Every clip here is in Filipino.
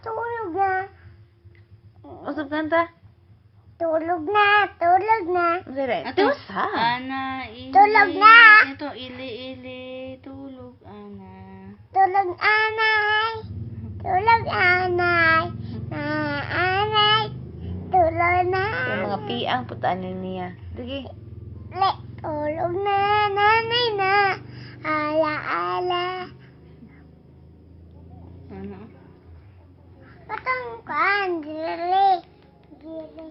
tulog na. Usap kanta. Tulog na, tulog na. Dire. Ato, Tusa. Ana, ili. Tulog na. Ito, ili, tulog, Ana. Tulog anay. Tulog anay. Na anay. Tulog na. Yung mga piang putanin niya. Sige. Le, tulog na, nanay na. Ala, ala. Ano? Patang kan, gili. Gili.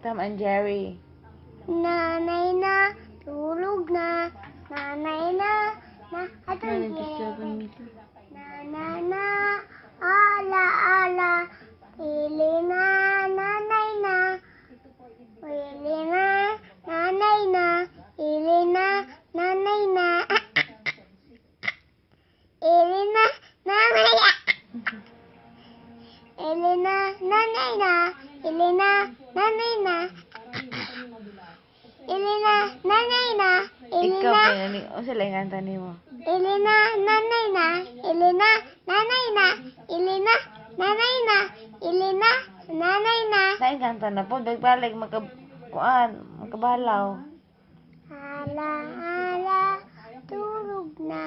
Tom and Jerry. Nanay na, tulog na. Nanay na, atong gili. 97 meter. Nanay na, ala, ala. Ili na, nanay na. Ili na, nanay na. Ili na, nanay na. Ili na, nanay na. Ili na, nanay na. Ili na, nanay na. Ili na, nanay na. Ili Ikaw na, pinani. O sila yung kanta ni mo. ili na, nanay na. Ili na, nanay na. Ili na, nanay na. Ili na, nanay na. Saan kanta na po? Dagbalik magkabalaw. Ala, ala, tulog na.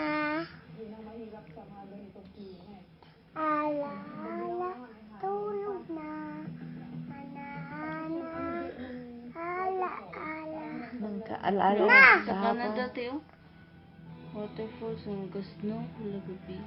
Ala, ala, tulog na. Ana, ana, ala, ala. Nagkaalala Na! ko Sa kahapon. Canada, Teo. Waterfalls, ang snow, lagabi.